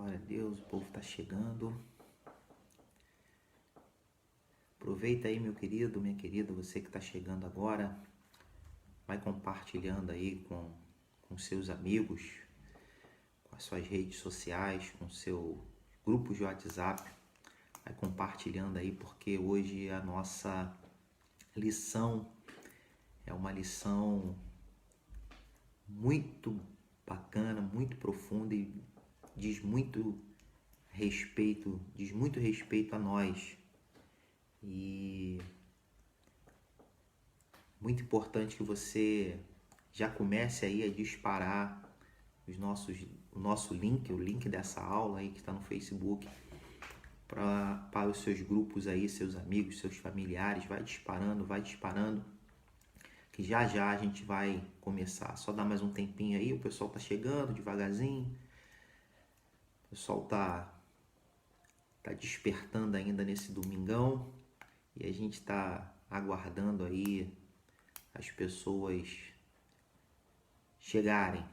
Glória a Deus, o povo está chegando. Aproveita aí, meu querido, minha querida, você que está chegando agora. Vai compartilhando aí com seus amigos, com as suas redes sociais, com seu grupo de WhatsApp. Vai compartilhando aí, porque hoje a nossa lição é uma lição muito bacana, muito profunda e diz muito respeito a nós. E muito importante que você já comece aí a disparar o nosso link, o link dessa aula aí que está no Facebook, para os seus grupos aí, seus amigos, seus familiares. Vai disparando, que já a gente vai começar. Só dá mais um tempinho aí, o pessoal tá chegando devagarzinho, o pessoal tá despertando ainda nesse domingão, e a gente tá aguardando aí as pessoas chegarem.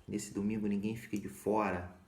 Nesse domingo ninguém fique de fora.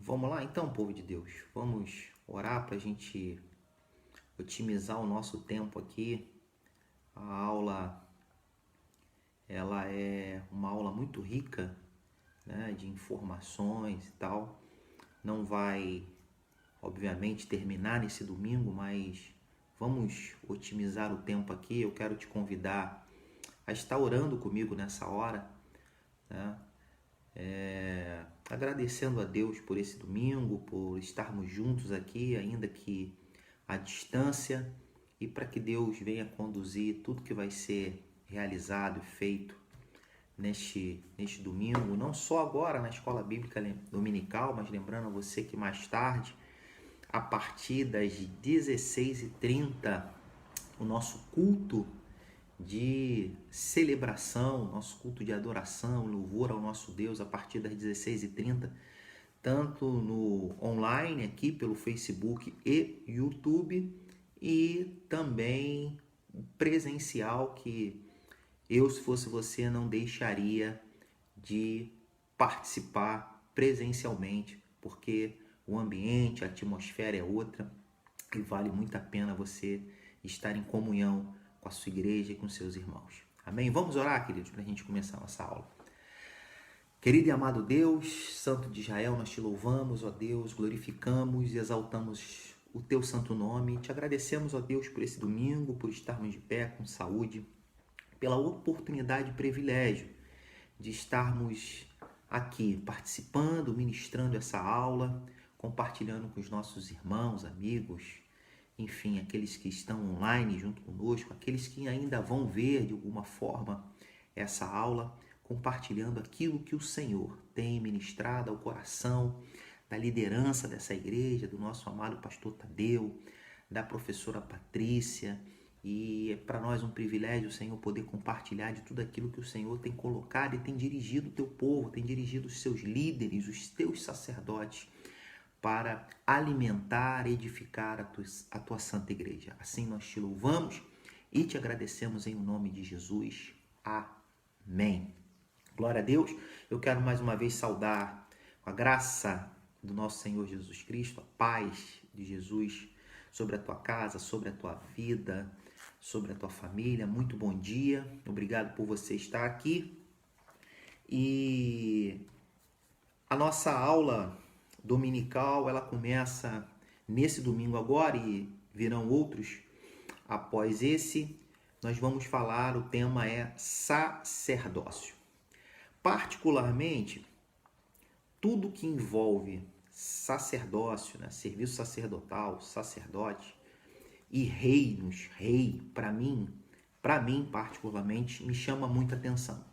Vamos lá então, povo de Deus. Vamos orar para a gente otimizar o nosso tempo aqui. A aula, ela é uma aula muito rica, né, de informações e tal. Não vai, obviamente, terminar nesse domingo, mas vamos otimizar o tempo aqui. Eu quero te convidar a estar orando comigo nessa hora, né? Agradecendo a Deus por esse domingo, por estarmos juntos aqui, ainda que à distância, e para que Deus venha conduzir tudo que vai ser realizado e feito neste domingo, não só agora na Escola Bíblica Dominical, mas lembrando a você que mais tarde, a partir das 16h30, o nosso culto de celebração, nosso culto de adoração, louvor ao nosso Deus, a partir das 16h30, tanto no online aqui pelo Facebook e YouTube, e também presencial, que eu, se fosse você, não deixaria de participar presencialmente, porque o ambiente, a atmosfera é outra e vale muito a pena você estar em comunhão com a sua igreja e com seus irmãos. Amém? Vamos orar, queridos, para a gente começar a nossa aula. Querido e amado Deus, Santo de Israel, nós te louvamos, ó Deus, glorificamos e exaltamos o teu santo nome. Te agradecemos, ó Deus, por esse domingo, por estarmos de pé com saúde, pela oportunidade e privilégio de estarmos aqui participando, ministrando essa aula, compartilhando com os nossos irmãos, amigos, enfim, aqueles que estão online junto conosco, aqueles que ainda vão ver de alguma forma essa aula, compartilhando aquilo que o Senhor tem ministrado ao coração da liderança dessa igreja, do nosso amado pastor Tadeu, da professora Patrícia. E é para nós um privilégio, Senhor, poder compartilhar de tudo aquilo que o Senhor tem colocado e tem dirigido o teu povo, tem dirigido os seus líderes, os teus sacerdotes, para alimentar, edificar a tua santa igreja. Assim nós te louvamos e te agradecemos em nome de Jesus. Amém. Glória a Deus. Eu quero mais uma vez saudar com a graça do nosso Senhor Jesus Cristo, a paz de Jesus sobre a tua casa, sobre a tua vida, sobre a tua família. Muito bom dia. Obrigado por você estar aqui. E a nossa aula dominical, ela começa nesse domingo agora e virão outros após esse. Nós vamos falar, o tema é sacerdócio. Particularmente, tudo que envolve sacerdócio, né, serviço sacerdotal, sacerdote e reinos, para mim particularmente, me chama muita atenção,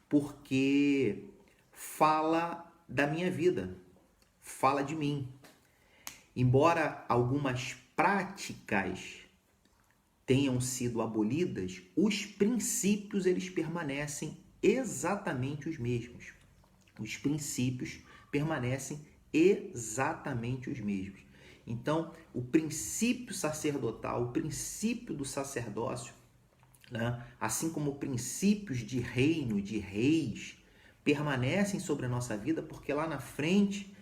porque fala da minha vida, fala de mim. Embora algumas práticas tenham sido abolidas, os princípios eles permanecem exatamente os mesmos. Os princípios permanecem exatamente os mesmos. Então, o princípio sacerdotal, o princípio do sacerdócio, né, assim como princípios de reino, de reis, permanecem sobre a nossa vida, porque lá na frente,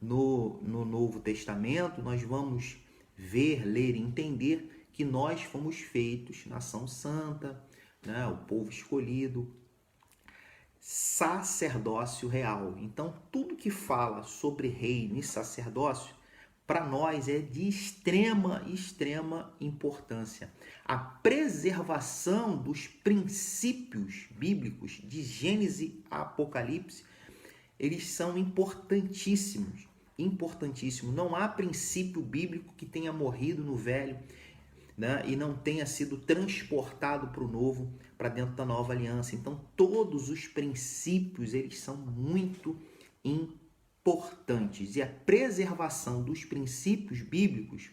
no Novo Testamento, nós vamos ver, ler e entender que nós fomos feitos nação santa, né, o povo escolhido, sacerdócio real. Então, tudo que fala sobre reino e sacerdócio, para nós é de extrema importância. A preservação dos princípios bíblicos de Gênesis a Apocalipse, eles são importantíssimos. Não há princípio bíblico que tenha morrido no velho, né, e não tenha sido transportado para o novo, para dentro da nova aliança. Então, todos os princípios, eles são muito importantes. E a preservação dos princípios bíblicos,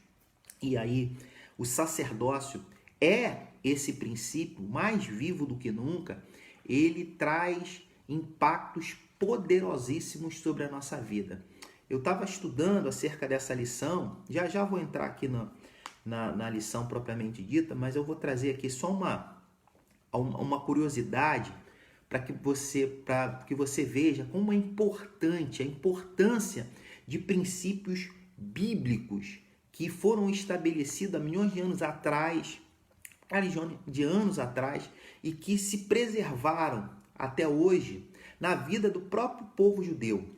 e aí o sacerdócio é esse princípio mais vivo do que nunca, ele traz impactos poderosíssimos sobre a nossa vida. Eu estava estudando acerca dessa lição, já vou entrar aqui na lição propriamente dita, mas eu vou trazer aqui só uma curiosidade para que você veja como é importante a importância de princípios bíblicos que foram estabelecidos há milhões de anos atrás, e que se preservaram até hoje na vida do próprio povo judeu.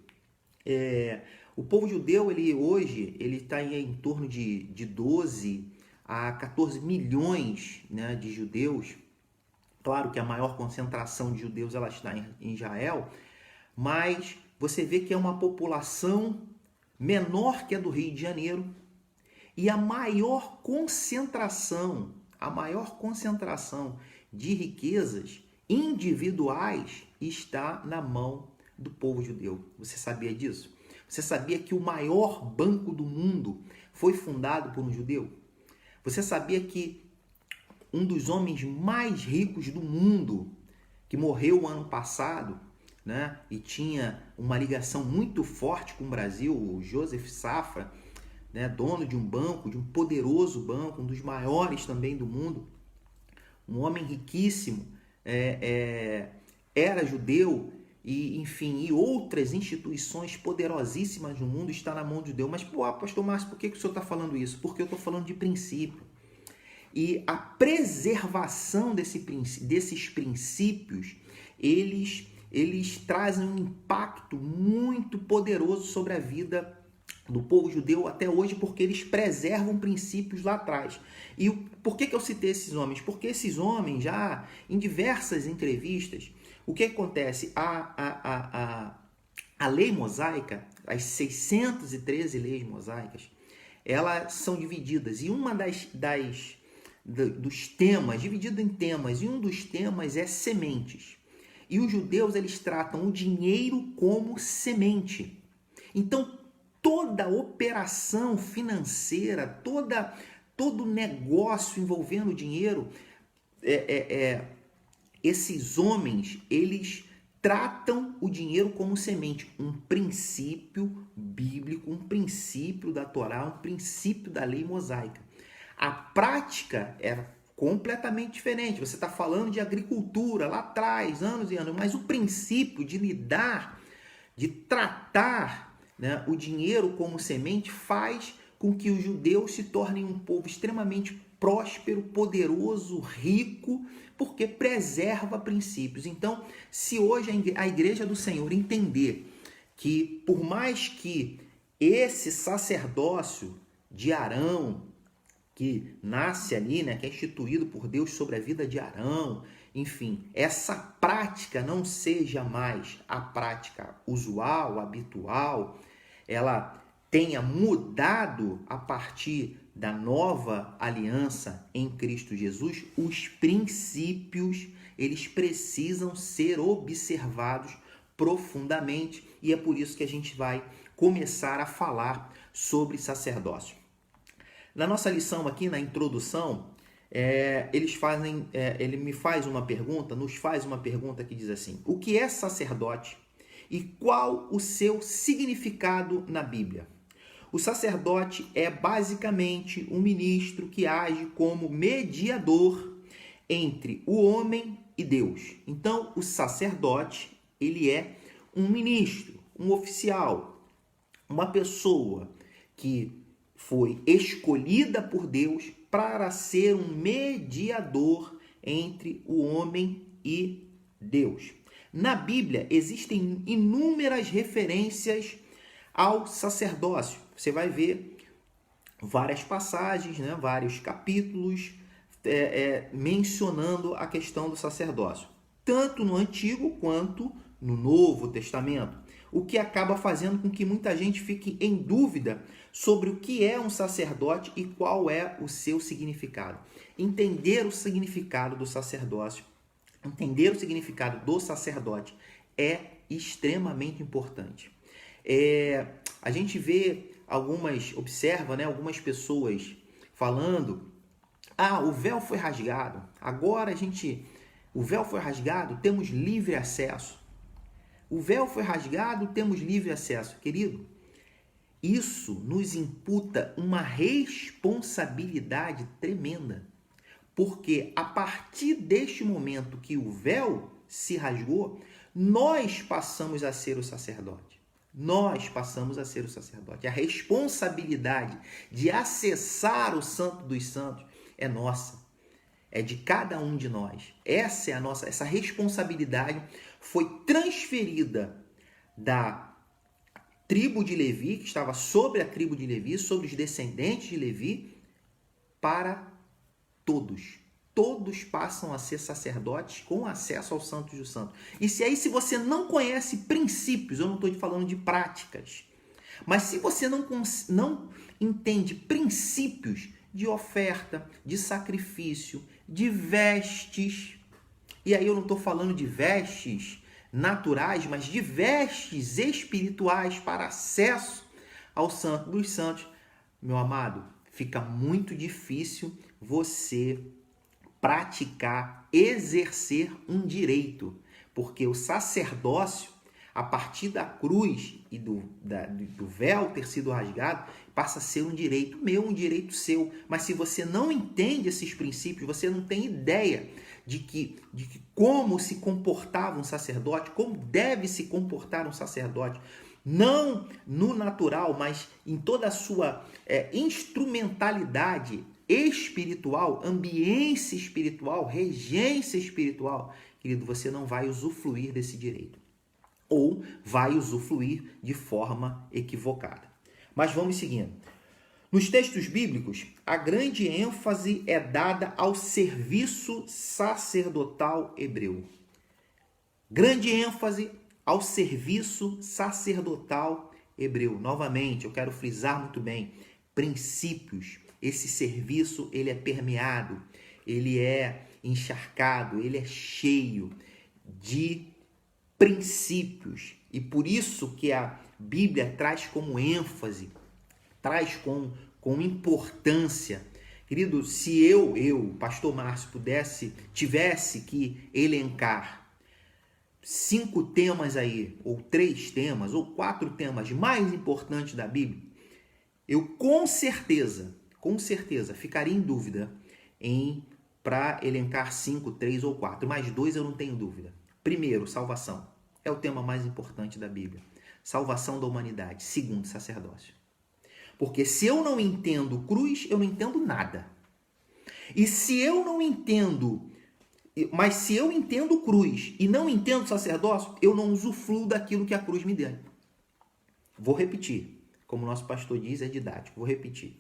O povo judeu, hoje está em torno de 12 a 14 milhões, né, de judeus. Claro que a maior concentração de judeus ela está em Israel, mas você vê que é uma população menor que a do Rio de Janeiro, e a maior concentração de riquezas individuais está na mão do povo judeu. Você sabia disso? Você sabia que o maior banco do mundo foi fundado por um judeu? Você sabia que um dos homens mais ricos do mundo, que morreu ano passado, né, e tinha uma ligação muito forte com o Brasil, o Joseph Safra, né, dono de um banco, de um poderoso banco, um dos maiores também do mundo, um homem riquíssimo, era judeu, e enfim, e outras instituições poderosíssimas no mundo estão na mão de Deus. Mas, pastor Márcio, por que o senhor está falando isso? Porque eu estou falando de princípio. E a preservação desses princípios, eles trazem um impacto muito poderoso sobre a vida do povo judeu até hoje, porque eles preservam princípios lá atrás. E por que eu citei esses homens? Porque esses homens, já em diversas entrevistas, o que acontece? A lei mosaica, as 613 leis mosaicas, elas são divididas, e uma dos temas, dividido em temas, e um dos temas é sementes. E os judeus, eles tratam o dinheiro como semente. Então, toda operação financeira, todo negócio envolvendo dinheiro, esses homens, eles tratam o dinheiro como semente, um princípio bíblico, um princípio da Torá, um princípio da lei mosaica. A prática era completamente diferente. Você está falando de agricultura lá atrás, anos e anos, mas o princípio de lidar, de tratar, né, o dinheiro como semente faz com que os judeus se tornem um povo extremamente próspero, poderoso, rico, porque preserva princípios. Então, se hoje a Igreja do Senhor entender que, por mais que esse sacerdócio de Arão, que nasce ali, né, que é instituído por Deus sobre a vida de Arão, enfim, essa prática não seja mais a prática usual, habitual, ela tenha mudado a partir da nova aliança em Cristo Jesus, os princípios, eles precisam ser observados profundamente, e é por isso que a gente vai começar a falar sobre sacerdócio. Na nossa lição aqui, na introdução, ele me faz uma pergunta, nos faz uma pergunta que diz assim: o que é sacerdote e qual o seu significado na Bíblia? O sacerdote é basicamente um ministro que age como mediador entre o homem e Deus. Então, o sacerdote, ele é um ministro, um oficial, uma pessoa que foi escolhida por Deus para ser um mediador entre o homem e Deus. Na Bíblia existem inúmeras referências ao sacerdócio. Você vai ver várias passagens, né, vários capítulos mencionando a questão do sacerdócio, tanto no Antigo quanto no Novo Testamento, o que acaba fazendo com que muita gente fique em dúvida sobre o que é um sacerdote e qual é o seu significado. Entender o significado do sacerdócio, entender o significado do sacerdote é extremamente importante. A gente vê observa, né, algumas pessoas falando: o véu foi rasgado, agora o véu foi rasgado, temos livre acesso. O véu foi rasgado, temos livre acesso. Querido, isso nos imputa uma responsabilidade tremenda, porque a partir deste momento que o véu se rasgou, nós passamos a ser o sacerdote. Nós passamos a ser o sacerdote. A responsabilidade de acessar o Santo dos Santos é nossa, é de cada um de nós. Essa responsabilidade foi transferida da tribo de Levi, que estava sobre a tribo de Levi, sobre os descendentes de Levi, para todos. Todos passam a ser sacerdotes com acesso ao Santo dos Santos. Se você não conhece princípios, eu não estou falando de práticas, mas se você não entende princípios de oferta, de sacrifício, de vestes, e aí eu não estou falando de vestes naturais, mas de vestes espirituais para acesso ao Santo dos Santos, meu amado, fica muito difícil você praticar, exercer um direito, porque o sacerdócio, a partir da cruz e do véu ter sido rasgado, passa a ser um direito meu, um direito seu. Mas se você não entende esses princípios, você não tem ideia de como se comportava um sacerdote, como deve se comportar um sacerdote, não no natural, mas em toda a sua instrumentalidade espiritual, ambiência espiritual, regência espiritual, querido, você não vai usufruir desse direito, ou vai usufruir de forma equivocada. Mas vamos seguindo. Nos textos bíblicos, a grande ênfase é dada ao serviço sacerdotal hebreu. Grande ênfase ao serviço sacerdotal hebreu. Novamente, eu quero frisar muito bem, princípios. Esse serviço, ele é permeado, ele é encharcado, ele é cheio de princípios. E por isso que a Bíblia traz como ênfase, traz com importância. Querido, se eu, pastor Márcio, tivesse que elencar 5 temas aí, ou 3 temas, ou 4 temas mais importantes da Bíblia, eu com certeza, ficaria em dúvida para elencar 5, 3 ou 4, mas 2 eu não tenho dúvida. Primeiro, salvação. É o tema mais importante da Bíblia. Salvação da humanidade. Segundo, sacerdócio. Porque se eu não entendo cruz, eu não entendo nada. E se eu não entendo, mas se eu entendo cruz e não entendo sacerdócio, eu não usufruo daquilo que a cruz me deu. Vou repetir. Como o nosso pastor diz, é didático. Vou repetir.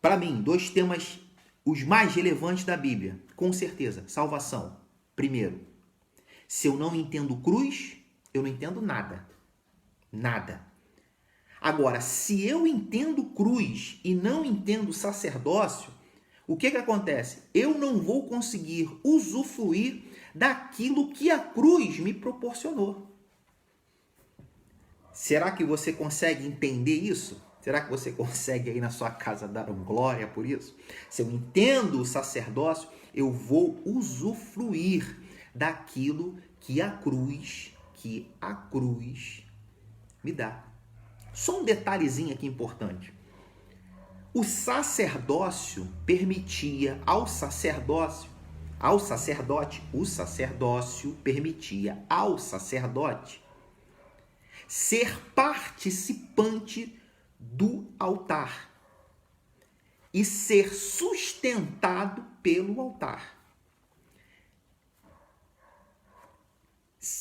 Para mim, 2 temas, os mais relevantes da Bíblia. Com certeza, salvação. Primeiro, se eu não entendo cruz, eu não entendo nada. Nada. Agora, se eu entendo cruz e não entendo sacerdócio, o que acontece? Eu não vou conseguir usufruir daquilo que a cruz me proporcionou. Será que você consegue entender isso? Será que você consegue aí na sua casa dar um glória por isso? Se eu entendo o sacerdócio, eu vou usufruir daquilo que a cruz me dá. Só um detalhezinho aqui importante. O sacerdócio permitia o sacerdócio permitia ao sacerdote ser participante do altar e ser sustentado pelo altar.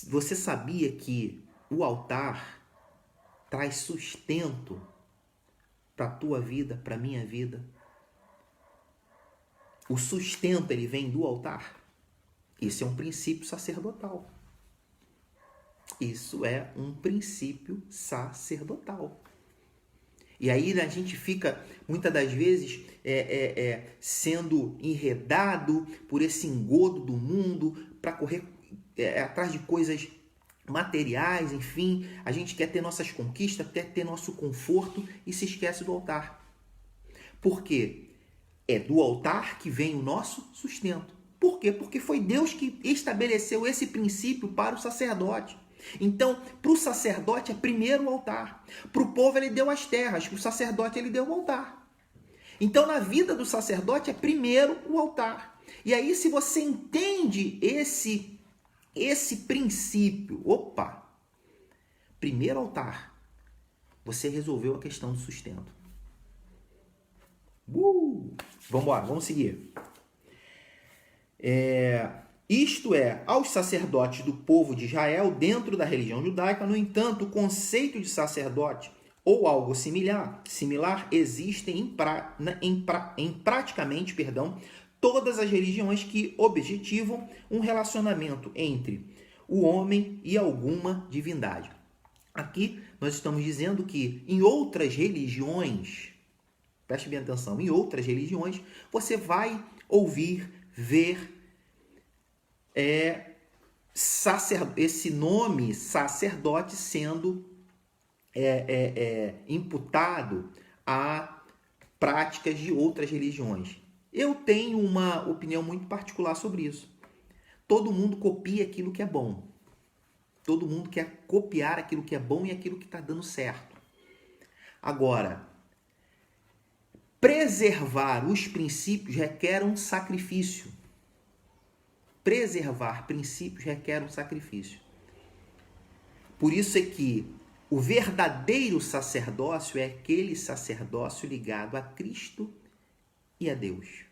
Você sabia que o altar traz sustento para a tua vida, para a minha vida? O sustento, ele vem do altar. Isso é um princípio sacerdotal. Isso é um princípio sacerdotal. E aí a gente fica, muitas das vezes, sendo enredado por esse engodo do mundo para correr atrás de coisas materiais, enfim. A gente quer ter nossas conquistas, quer ter nosso conforto e se esquece do altar. Por quê? É do altar que vem o nosso sustento. Por quê? Porque foi Deus que estabeleceu esse princípio para o sacerdote. Então, para o sacerdote é primeiro o altar. Para o povo ele deu as terras, para o sacerdote ele deu o altar. Então, na vida do sacerdote é primeiro o altar. E aí, se você entende esse princípio, primeiro altar, você resolveu a questão do sustento. Vamos embora, vamos seguir. Isto é, aos sacerdotes do povo de Israel, dentro da religião judaica, no entanto, o conceito de sacerdote ou algo similar existem em praticamente todas as religiões que objetivam um relacionamento entre o homem e alguma divindade. Aqui nós estamos dizendo que em outras religiões, preste bem atenção, em outras religiões você vai ouvir, ver esse nome sacerdote sendo imputado a práticas de outras religiões. Eu tenho uma opinião muito particular sobre isso. Todo mundo copia aquilo que é bom. Todo mundo quer copiar aquilo que é bom e aquilo que está dando certo. Agora, preservar os princípios requer um sacrifício. Preservar princípios requer um sacrifício. Por isso é que o verdadeiro sacerdócio é aquele sacerdócio ligado a Cristo e a Deus.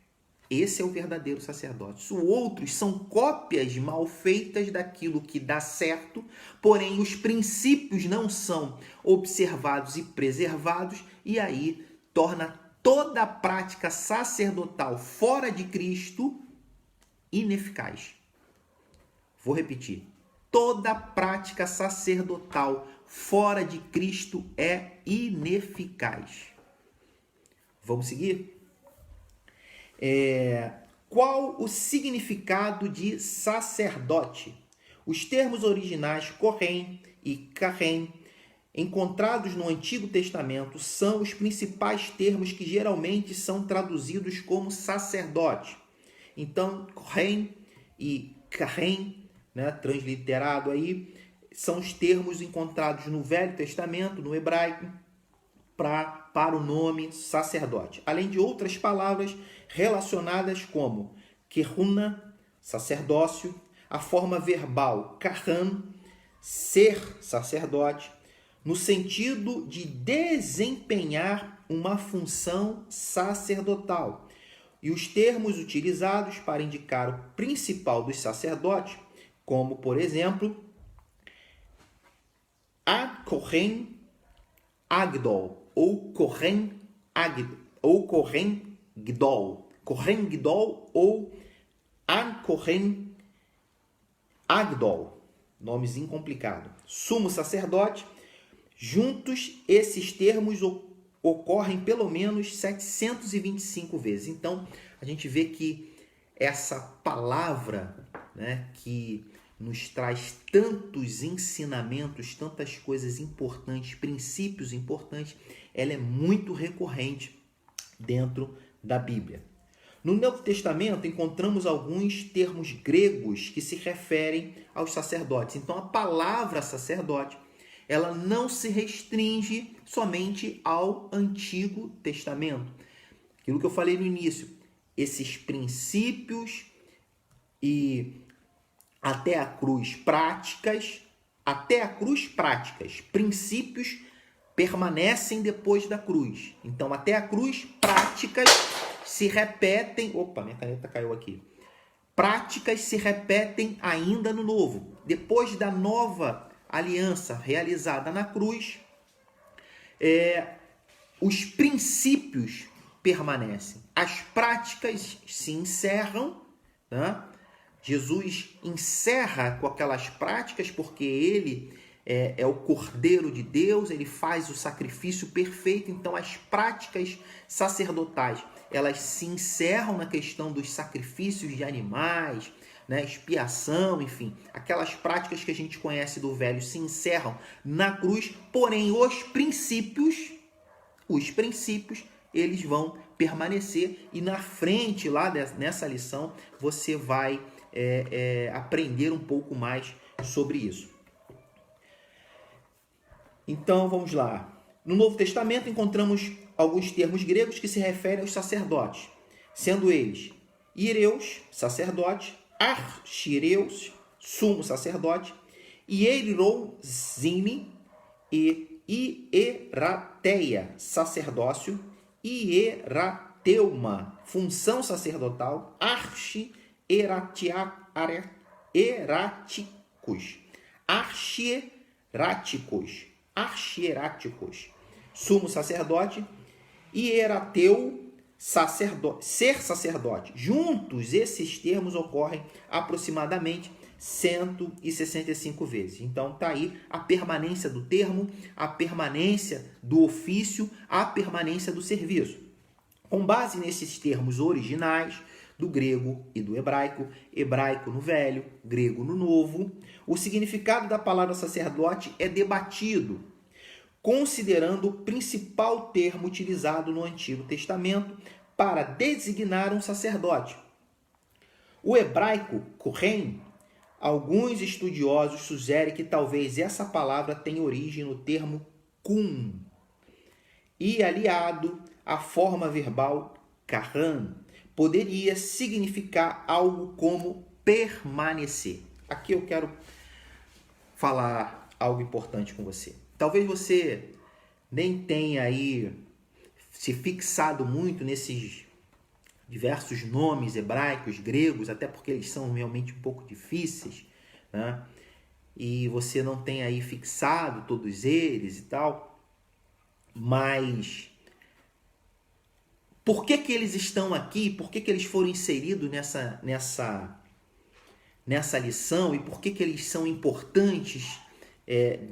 Esse é o verdadeiro sacerdócio. Os outros são cópias mal feitas daquilo que dá certo, porém os princípios não são observados e preservados, e aí torna toda a prática sacerdotal fora de Cristo ineficaz. Vou repetir. Toda prática sacerdotal fora de Cristo é ineficaz. Vamos seguir? Qual o significado de sacerdote? Os termos originais Kohen e Kahen, encontrados no Antigo Testamento, são os principais termos que geralmente são traduzidos como sacerdote. Então, Kohen e Kahen, transliterado aí, são os termos encontrados no Velho Testamento, no hebraico, para o nome sacerdote. Além de outras palavras relacionadas como Kehuna, sacerdócio, a forma verbal Kahan, ser sacerdote, no sentido de desempenhar uma função sacerdotal. E os termos utilizados para indicar o principal dos sacerdotes, como, por exemplo, Kohen Agdol, ou Kohen Gdol. Kohen Gdol ou Kohen Agdol. Nomezinho complicado. Sumo sacerdote. Juntos, esses termos ocorrem pelo menos 725 vezes. Então, a gente vê que essa palavra né, que nos traz tantos ensinamentos, tantas coisas importantes, princípios importantes, ela é muito recorrente dentro da Bíblia. No Novo Testamento encontramos alguns termos gregos que se referem aos sacerdotes. Então a palavra sacerdote, ela não se restringe somente ao Antigo Testamento. Aquilo que eu falei no início, esses princípios e até a cruz práticas, princípios permanecem depois da cruz. Então, até a cruz, práticas se repetem. Opa, minha caneta caiu aqui. Práticas se repetem ainda no Novo. Depois da nova aliança realizada na cruz, os princípios permanecem. As práticas se encerram, tá? Jesus encerra com aquelas práticas porque ele é o Cordeiro de Deus, ele faz o sacrifício perfeito. Então as práticas sacerdotais, elas se encerram na questão dos sacrifícios de animais, né, expiação, enfim, aquelas práticas que a gente conhece do velho se encerram na cruz, porém os princípios, eles vão permanecer, e na frente, lá nessa lição, você vai aprender um pouco mais sobre isso. Então, vamos lá. No Novo Testamento encontramos alguns termos gregos que se referem aos sacerdotes, sendo eles Ireus, sacerdote, Archireus, sumo sacerdote, Hierozine e Hierateia, sacerdócio, Hierateuma, função sacerdotal, archieráticos, sumo sacerdote, hierateu, ser sacerdote. Juntos, esses termos ocorrem aproximadamente 165 vezes. Então, está aí a permanência do termo, a permanência do ofício, a permanência do serviço. Com base nesses termos originais, do grego e do hebraico no Velho, grego no Novo, o significado da palavra sacerdote é debatido, considerando o principal termo utilizado no Antigo Testamento para designar um sacerdote. O hebraico, kohen, alguns estudiosos sugerem que talvez essa palavra tenha origem no termo kun e aliado à forma verbal kahan, poderia significar algo como permanecer. Aqui eu quero falar algo importante com você. Talvez você nem tenha aí se fixado muito nesses diversos nomes hebraicos, gregos, até porque eles são realmente um pouco difíceis, né? E você não tem aí fixado todos eles e tal, mas por que eles estão aqui? Por que eles foram inseridos nessa lição? E por que eles são importantes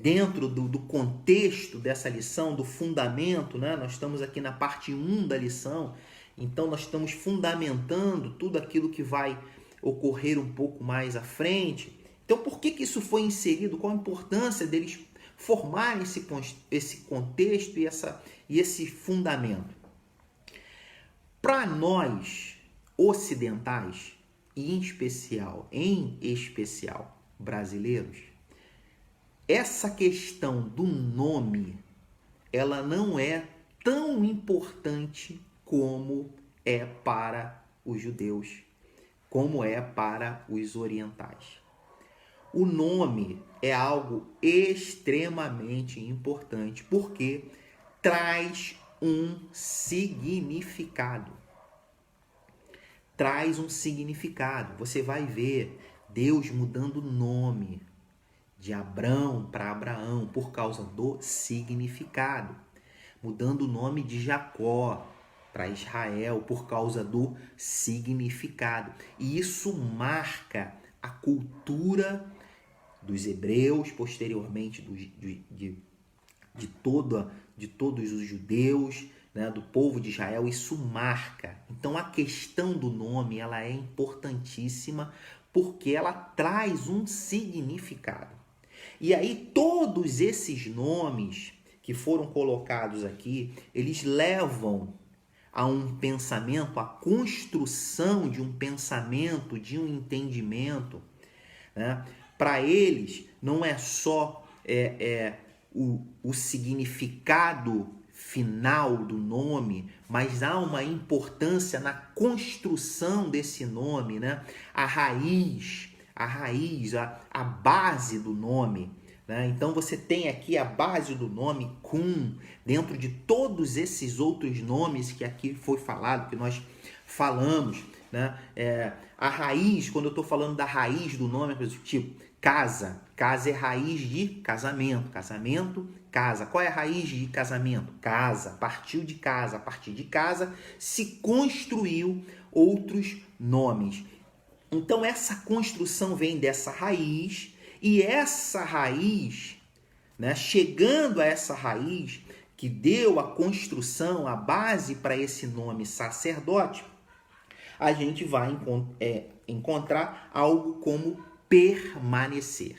dentro do contexto dessa lição, do fundamento, né? Nós estamos aqui na parte 1 da lição, então nós estamos fundamentando tudo aquilo que vai ocorrer um pouco mais à frente. Então, por que isso foi inserido? Qual a importância deles formarem esse contexto e esse fundamento? Para nós ocidentais, e em especial brasileiros, essa questão do nome, ela não é tão importante como é para os judeus, como é para os orientais. O nome é algo extremamente importante, porque traz um significado. Você vai ver Deus mudando o nome de Abrão para Abraão por causa do significado. Mudando o nome de Jacó para Israel por causa do significado. E isso marca a cultura dos hebreus, posteriormente de todos os judeus, né, do povo de Israel. Isso marca. Então a questão do nome, ela é importantíssima, porque ela traz um significado. E aí todos esses nomes que foram colocados aqui, eles levam a um pensamento, a construção de um pensamento, de um entendimento, né? Para eles, não é só o significado final do nome, mas há uma importância na construção desse nome, né? A raiz, a base do nome, né? Então você tem aqui a base do nome Kun, dentro de todos esses outros nomes que aqui foi falado, que nós falamos, né? A raiz, quando eu estou falando da raiz do nome, tipo casa, casa é raiz de casamento, casamento, casa. Qual é a raiz de casamento? Casa, partiu de casa, a partir de casa se construiu outros nomes. Então essa construção vem dessa raiz, e essa raiz, né, chegando a essa raiz que deu a construção, a base para esse nome sacerdote, a gente vai encontrar algo como permanecer.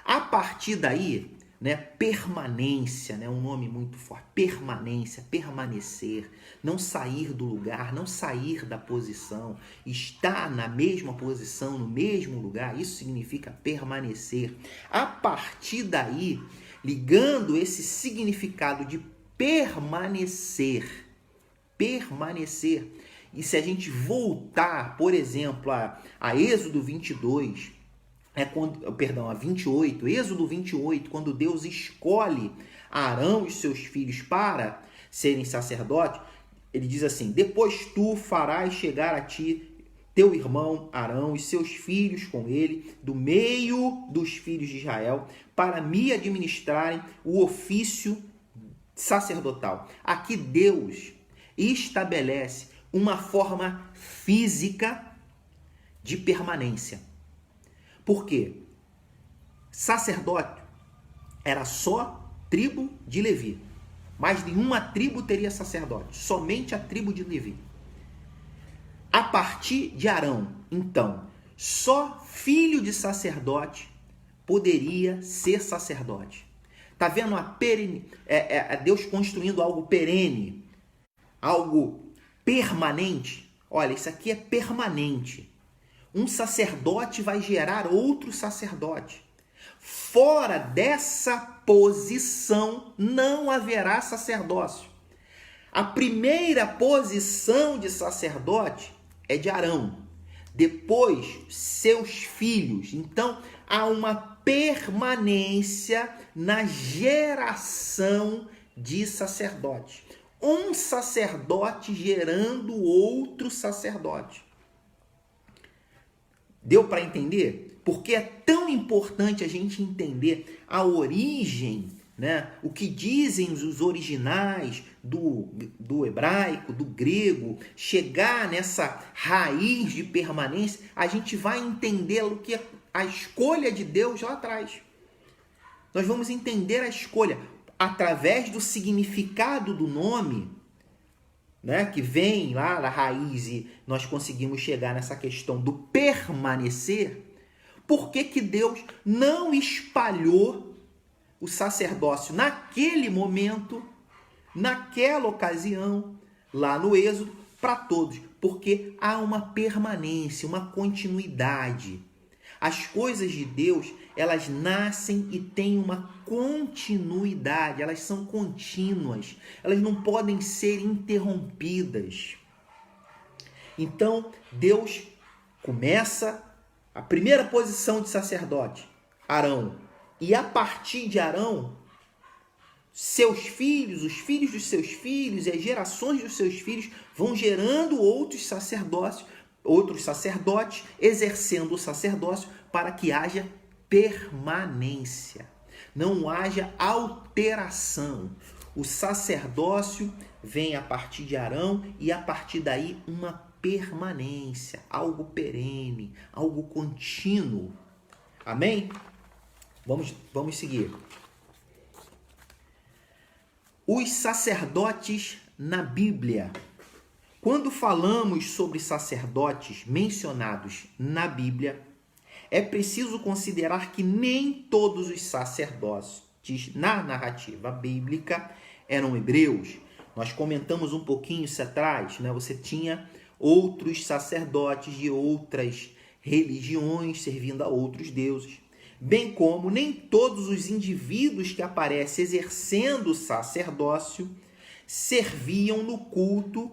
A partir daí, né, permanência, né, um nome muito forte, permanência, permanecer, não sair do lugar, não sair da posição, estar na mesma posição, no mesmo lugar, isso significa permanecer. A partir daí, ligando esse significado de permanecer, e se a gente voltar, por exemplo, a Êxodo 22, a 28, Êxodo 28, quando Deus escolhe Arão e seus filhos para serem sacerdotes, ele diz assim: depois tu farás chegar a ti teu irmão Arão e seus filhos com ele, do meio dos filhos de Israel, para me administrarem o ofício sacerdotal. Aqui Deus estabelece uma forma física de permanência. Por quê? Sacerdote era só tribo de Levi. Mais nenhuma tribo teria sacerdote, somente a tribo de Levi. A partir de Arão, então, só filho de sacerdote poderia ser sacerdote. Está vendo Deus construindo algo perene, algo permanente? Olha, isso aqui é permanente. Um sacerdote vai gerar outro sacerdote. Fora dessa posição não haverá sacerdócio. A primeira posição de sacerdote é de Arão. Depois, seus filhos. Então, há uma permanência na geração de sacerdote. Um sacerdote gerando outro sacerdote. Deu para entender? Porque é tão importante a gente entender a origem, né? O que dizem os originais do hebraico, do grego, chegar nessa raiz de permanência, a gente vai entender o que é a escolha de Deus lá atrás. Nós vamos entender a escolha através do significado do nome, né, que vem lá da raiz, e nós conseguimos chegar nessa questão do permanecer. Por que que Deus não espalhou o sacerdócio naquele momento, naquela ocasião, lá no Êxodo, para todos? Porque há uma permanência, uma continuidade. As coisas de Deus, elas nascem e têm uma continuidade, elas são contínuas, elas não podem ser interrompidas. Então, Deus começa a primeira posição de sacerdote, Arão, e a partir de Arão, seus filhos, os filhos dos seus filhos e as gerações dos seus filhos vão gerando outros sacerdotes exercendo o sacerdócio para que haja permanência, não haja alteração. O sacerdócio vem a partir de Arão e a partir daí uma permanência, algo perene, algo contínuo. Amém? Vamos seguir. Os sacerdotes na Bíblia. Quando falamos sobre sacerdotes mencionados na Bíblia, é preciso considerar que nem todos os sacerdotes na narrativa bíblica eram hebreus. Nós comentamos um pouquinho isso atrás, né? Você tinha outros sacerdotes de outras religiões servindo a outros deuses, bem como nem todos os indivíduos que aparecem exercendo o sacerdócio serviam no culto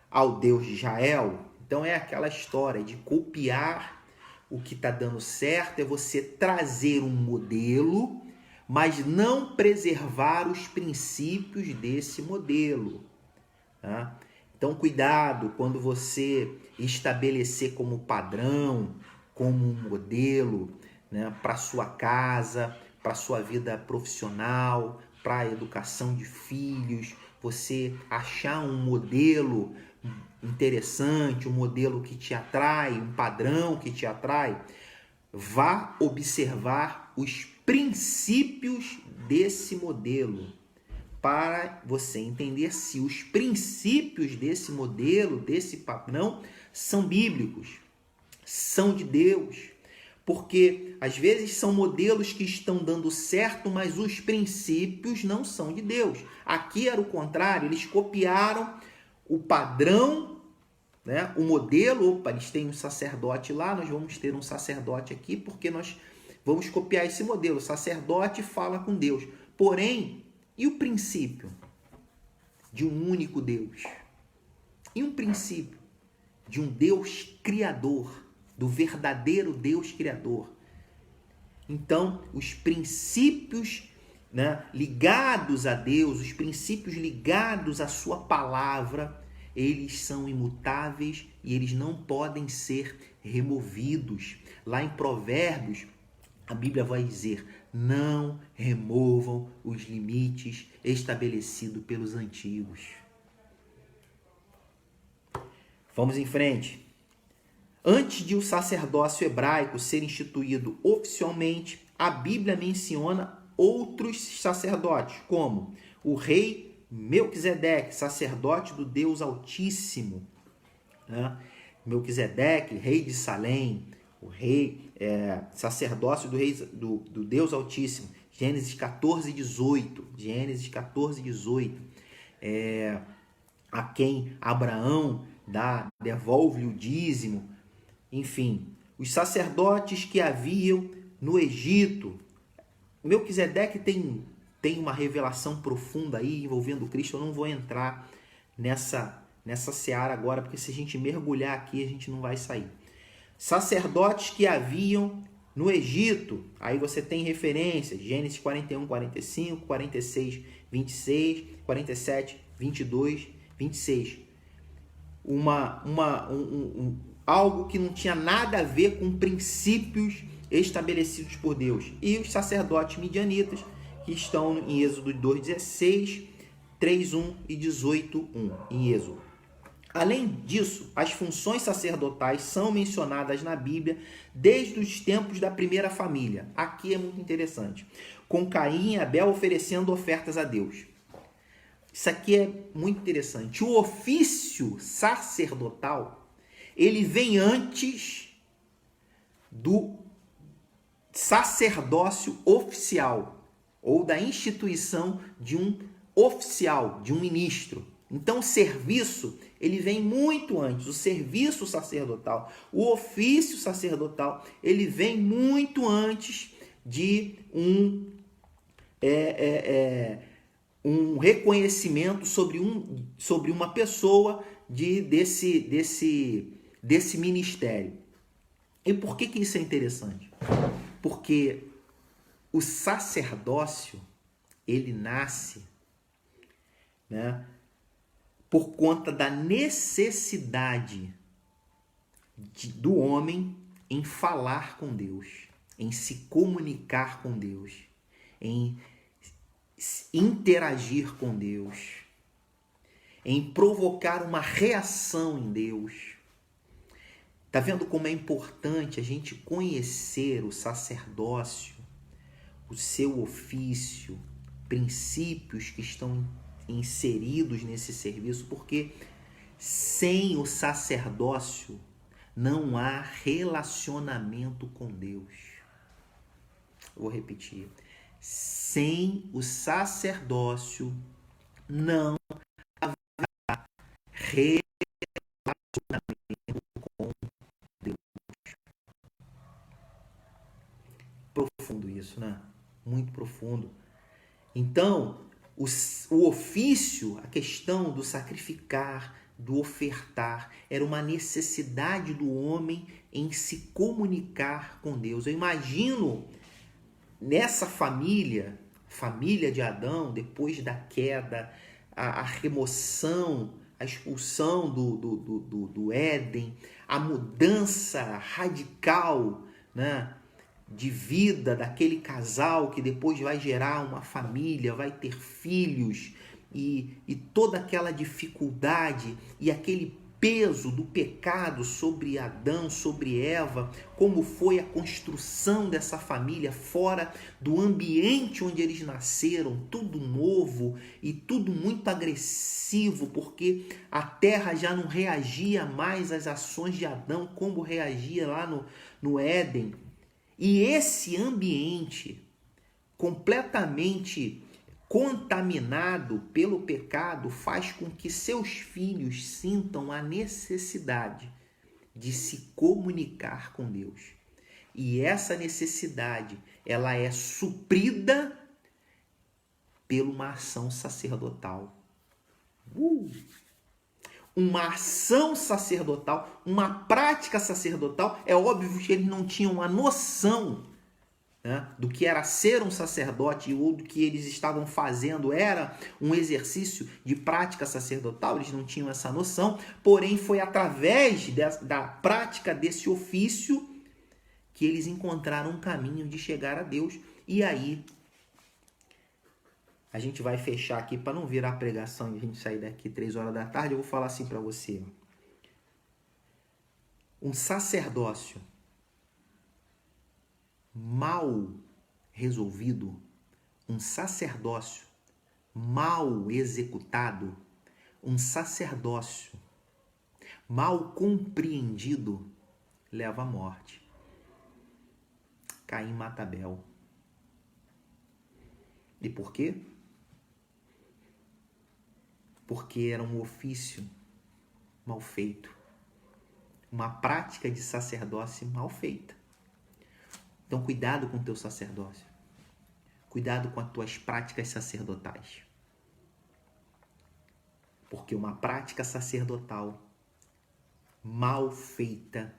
ao Deus de Israel. Então é aquela história de copiar o que está dando certo, é você trazer um modelo, mas não preservar os princípios desse modelo. Tá? Então cuidado quando você estabelecer como padrão, como um modelo, né, para sua casa, para sua vida profissional, para a educação de filhos, você achar um modelo interessante, um modelo que te atrai, um padrão que te atrai, vá observar os princípios desse modelo para você entender se os princípios desse modelo, desse padrão, são bíblicos, são de Deus. Porque às vezes são modelos que estão dando certo, mas os princípios não são de Deus. Aqui era o contrário, eles copiaram o padrão, né? O modelo. Opa, eles têm um sacerdote lá, nós vamos ter um sacerdote aqui, porque nós vamos copiar esse modelo. O sacerdote fala com Deus. Porém, e o princípio de um único Deus? E um princípio de um Deus criador, do verdadeiro Deus criador? Então, os princípios, né, ligados a Deus, os princípios ligados à sua palavra, eles são imutáveis e eles não podem ser removidos. Lá em Provérbios, a Bíblia vai dizer: não removam os limites estabelecidos pelos antigos. Vamos em frente. Antes de o sacerdócio hebraico ser instituído oficialmente, a Bíblia menciona outros sacerdotes, como o rei Melquisedeque, sacerdote do Deus Altíssimo. Né? Melquisedeque, rei de Salém, o rei, sacerdócio do Deus Altíssimo. Gênesis 14, 18. Gênesis 14, 18. A quem Abraão devolve o dízimo. Enfim, os sacerdotes que haviam no Egito. Melquisedeque tem uma revelação profunda aí envolvendo Cristo. Eu não vou entrar nessa seara agora, porque se a gente mergulhar aqui, a gente não vai sair. Sacerdotes que haviam no Egito. Aí você tem referências. Gênesis 41, 45, 46, 26, 47, 22, 26. Algo que não tinha nada a ver com princípios estabelecidos por Deus. E os sacerdotes midianitas, que estão em Êxodo 2:16, 3:1 e 18:1 em Êxodo. Além disso, as funções sacerdotais são mencionadas na Bíblia desde os tempos da primeira família. Aqui é muito interessante. Com Caim e Abel oferecendo ofertas a Deus. Isso aqui é muito interessante. O ofício sacerdotal, ele vem antes do sacerdócio oficial ou da instituição de um oficial, de um ministro. Então, o serviço, ele vem muito antes. O serviço sacerdotal, o ofício sacerdotal, ele vem muito antes de um reconhecimento sobre uma pessoa desse ministério. E por que isso é interessante? Porque o sacerdócio, ele nasce, né, por conta da necessidade do homem em falar com Deus, em se comunicar com Deus, em interagir com Deus, em provocar uma reação em Deus. Tá vendo como é importante a gente conhecer o sacerdócio, o seu ofício, princípios que estão inseridos nesse serviço, porque Sem o sacerdócio, não há relacionamento com Deus. Vou repetir. Sem o sacerdócio, não há relacionamento com Deus. Profundo isso, né? Muito profundo. Então, o ofício, a questão do sacrificar, do ofertar, era uma necessidade do homem em se comunicar com Deus. Eu imagino nessa família de Adão, depois da queda, a remoção, a expulsão do Éden, a mudança radical, né, de vida daquele casal que depois vai gerar uma família, vai ter filhos, e toda aquela dificuldade e aquele peso do pecado sobre Adão, sobre Eva, como foi a construção dessa família fora do ambiente onde eles nasceram, tudo novo e tudo muito agressivo, porque a terra já não reagia mais às ações de Adão como reagia lá no Éden. E esse ambiente completamente contaminado pelo pecado faz com que seus filhos sintam a necessidade de se comunicar com Deus. E essa necessidade, ela é suprida por uma ação sacerdotal. Uma ação sacerdotal, uma prática sacerdotal. É óbvio que eles não tinham a noção, né, do que era ser um sacerdote, ou do que eles estavam fazendo era um exercício de prática sacerdotal. Eles não tinham essa noção, porém foi através da prática desse ofício que eles encontraram um caminho de chegar a Deus. E aí a gente vai fechar aqui para não virar pregação e a gente sair daqui 3 horas da tarde. Eu vou falar assim para você. Um sacerdócio mal resolvido, um sacerdócio mal executado, um sacerdócio mal compreendido leva à morte. Caim mata Abel. E por quê? Porque era um ofício mal feito, uma prática de sacerdócio mal feita. Então, cuidado com o teu sacerdócio. Cuidado com as tuas práticas sacerdotais. Porque uma prática sacerdotal mal feita,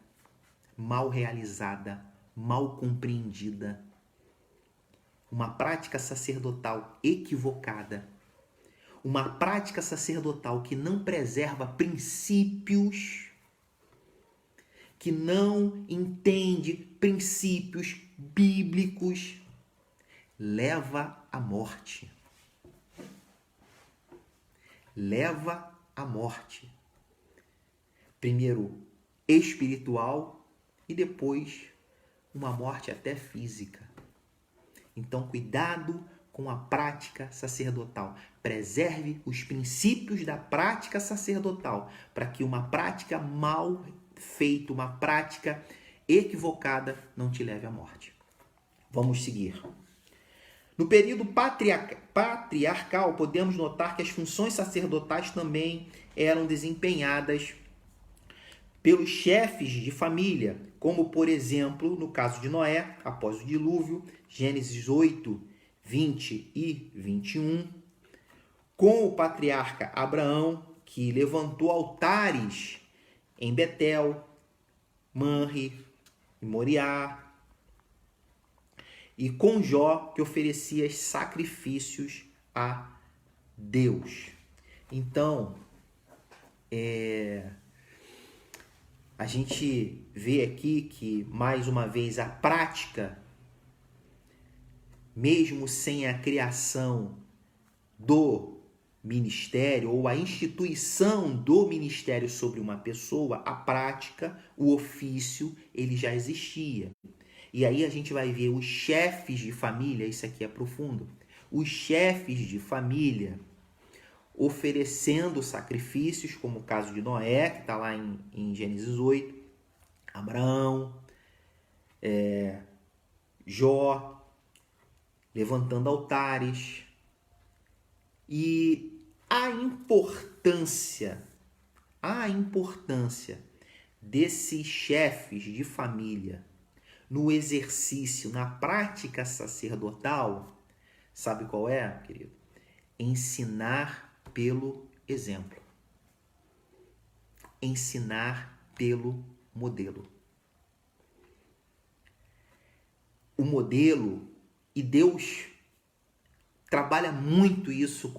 mal realizada, mal compreendida, uma prática sacerdotal equivocada, uma prática sacerdotal que não preserva princípios, que não entende princípios bíblicos, leva à morte. Leva à morte. Primeiro espiritual e depois uma morte até física. Então, cuidado com a prática sacerdotal. Preserve os princípios da prática sacerdotal para que uma prática mal feita, uma prática equivocada não te leve à morte. Vamos seguir. No período patriarcal, podemos notar que as funções sacerdotais também eram desempenhadas pelos chefes de família, como, por exemplo, no caso de Noé, após o dilúvio, Gênesis 8, 20 e 21, com o patriarca Abraão, que levantou altares em Betel, Manre e Moriá, e com Jó, que oferecia sacrifícios a Deus. Então, a gente vê aqui que, mais uma vez, a prática, mesmo sem a criação do ministério ou a instituição do ministério sobre uma pessoa, a prática, o ofício, ele já existia. E aí a gente vai ver os chefes de família, isso aqui é profundo, os chefes de família oferecendo sacrifícios, como o caso de Noé, que está lá em Gênesis 8, Abraão, Jó, levantando altares. E a importância desses chefes de família no exercício, na prática sacerdotal, sabe qual é, querido? Ensinar pelo exemplo. Ensinar pelo modelo. O modelo, e Deus trabalha muito isso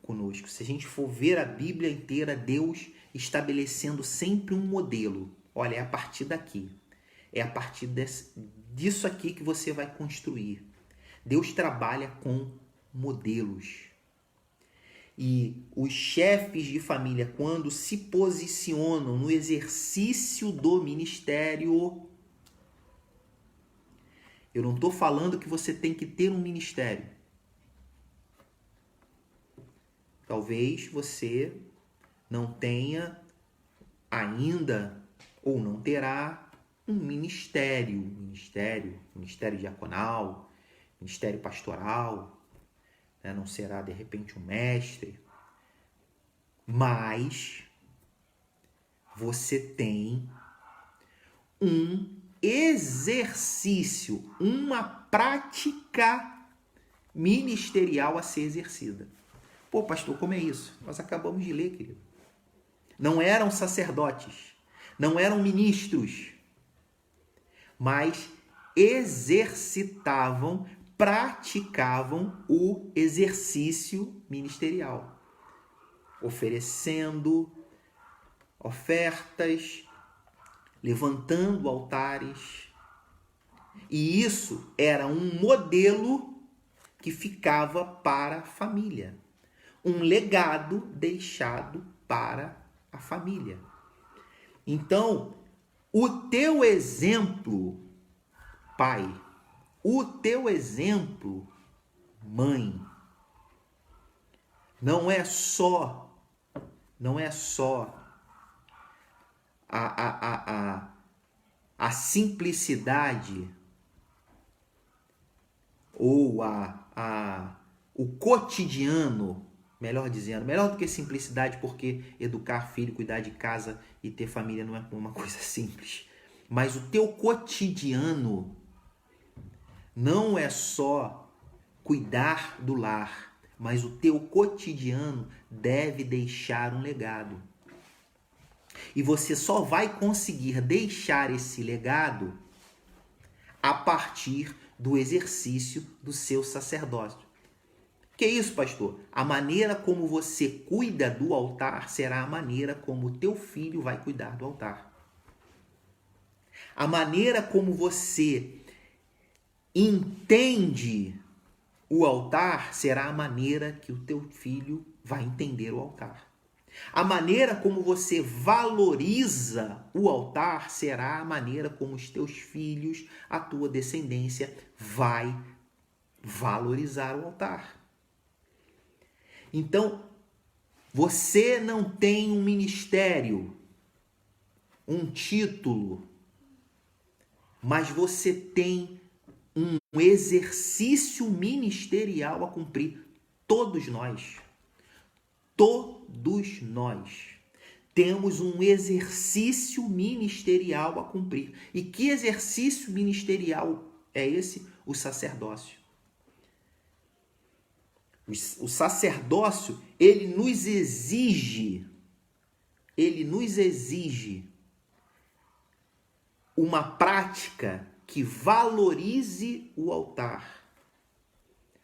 conosco. Se a gente for ver a Bíblia inteira, Deus estabelecendo sempre um modelo. Olha, é a partir daqui. É a partir disso aqui que você vai construir. Deus trabalha com modelos. E os chefes de família, quando se posicionam no exercício do ministério, eu não estou falando que você tem que ter um ministério. Talvez você não tenha ainda ou não terá um ministério diaconal, ministério pastoral, né? Não será de repente um mestre, mas você tem um exercício, uma prática ministerial a ser exercida. Pô, pastor, como é isso? Nós acabamos de ler, querido. Não eram sacerdotes, não eram ministros, mas exercitavam, praticavam o exercício ministerial, oferecendo ofertas, levantando altares. E isso era um modelo que ficava para a família, um legado deixado para a família. Então, o teu exemplo, pai, o teu exemplo, mãe, não é só a simplicidade ou o cotidiano, melhor do que simplicidade, porque educar filho, cuidar de casa e ter família não é uma coisa simples. Mas o teu cotidiano não é só cuidar do lar, mas o teu cotidiano deve deixar um legado. E você só vai conseguir deixar esse legado a partir do exercício do seu sacerdócio. Que isso, pastor? A maneira como você cuida do altar será a maneira como o teu filho vai cuidar do altar. A maneira como você entende o altar será a maneira que o teu filho vai entender o altar. A maneira como você valoriza o altar será a maneira como os teus filhos, a tua descendência, vai valorizar o altar. Então, você não tem um ministério, um título, mas você tem um exercício ministerial a cumprir. Todos nós temos um exercício ministerial a cumprir. E que exercício ministerial é esse? O sacerdócio. O sacerdócio, ele nos exige uma prática que valorize o altar.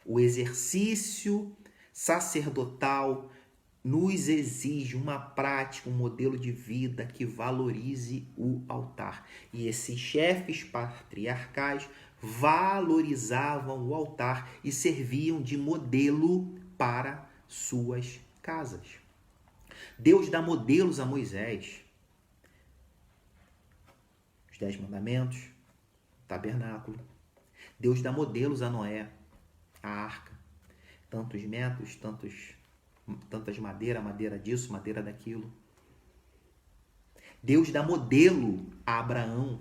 O exercício sacerdotal nos exige uma prática, um modelo de vida que valorize o altar. E esses chefes patriarcais valorizavam o altar e serviam de modelo para suas casas. Deus dá modelos a Moisés. Os 10 mandamentos, o tabernáculo. Deus dá modelos a Noé, a arca. Tantos metros, tantos tantas madeiras, madeira disso, madeira daquilo. Deus dá modelo a Abraão.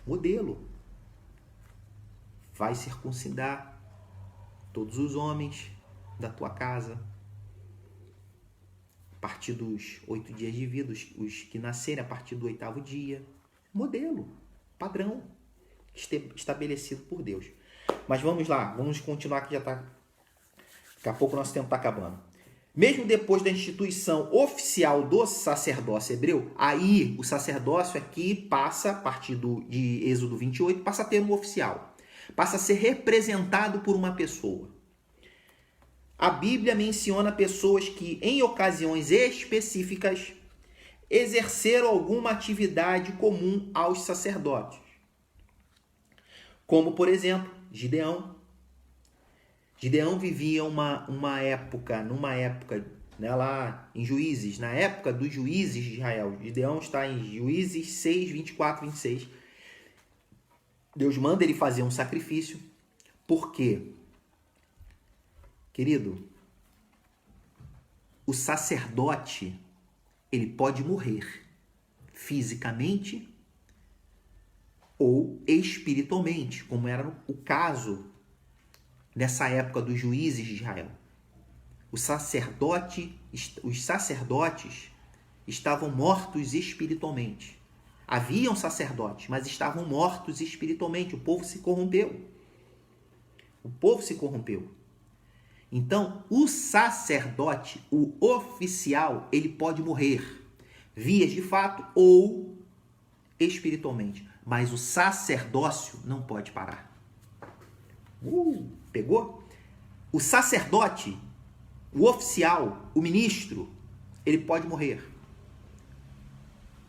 Modelo. Vai circuncidar todos os homens da tua casa. A partir dos 8 dias de vida, os que nascerem a partir do 8º dia. Modelo, padrão, estabelecido por Deus. Mas vamos lá, vamos continuar que já está... Daqui a pouco o nosso tempo está acabando. Mesmo depois da instituição oficial do sacerdócio hebreu, aí o sacerdócio aqui passa, a partir de Êxodo 28, passa a ter um oficial. Passa a ser representado por uma pessoa. A Bíblia menciona pessoas que, em ocasiões específicas, exerceram alguma atividade comum aos sacerdotes. Como, por exemplo, Gideão. Gideão vivia numa época, né, lá em Juízes, na época dos juízes de Israel. Gideão está em Juízes 6, 24, 26. Deus manda ele fazer um sacrifício. Por quê? Querido, o sacerdote, ele pode morrer fisicamente ou espiritualmente, como era o caso nessa época dos juízes de Israel. Os sacerdotes estavam mortos espiritualmente. Haviam sacerdotes, mas estavam mortos espiritualmente. O povo se corrompeu. Então, o sacerdote, o oficial, ele pode morrer, vias de fato ou espiritualmente. Mas o sacerdócio não pode parar. Pegou? O sacerdote, o oficial, o ministro, ele pode morrer.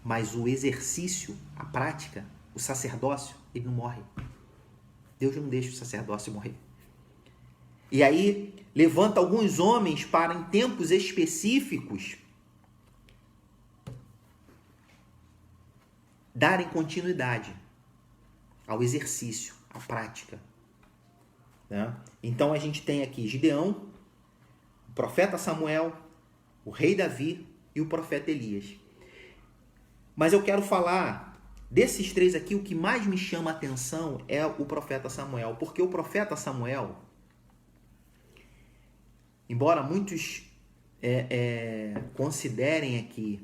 Mas o exercício, a prática, o sacerdócio, ele não morre. Deus não deixa o sacerdócio morrer. E aí, levanta alguns homens para, em tempos específicos, darem continuidade ao exercício, à prática. Né? Então, a gente tem aqui Gideão, o profeta Samuel, o rei Davi e o profeta Elias. Mas eu quero falar desses três aqui, o que mais me chama a atenção é o profeta Samuel. Porque o profeta Samuel, embora muitos considerem aqui,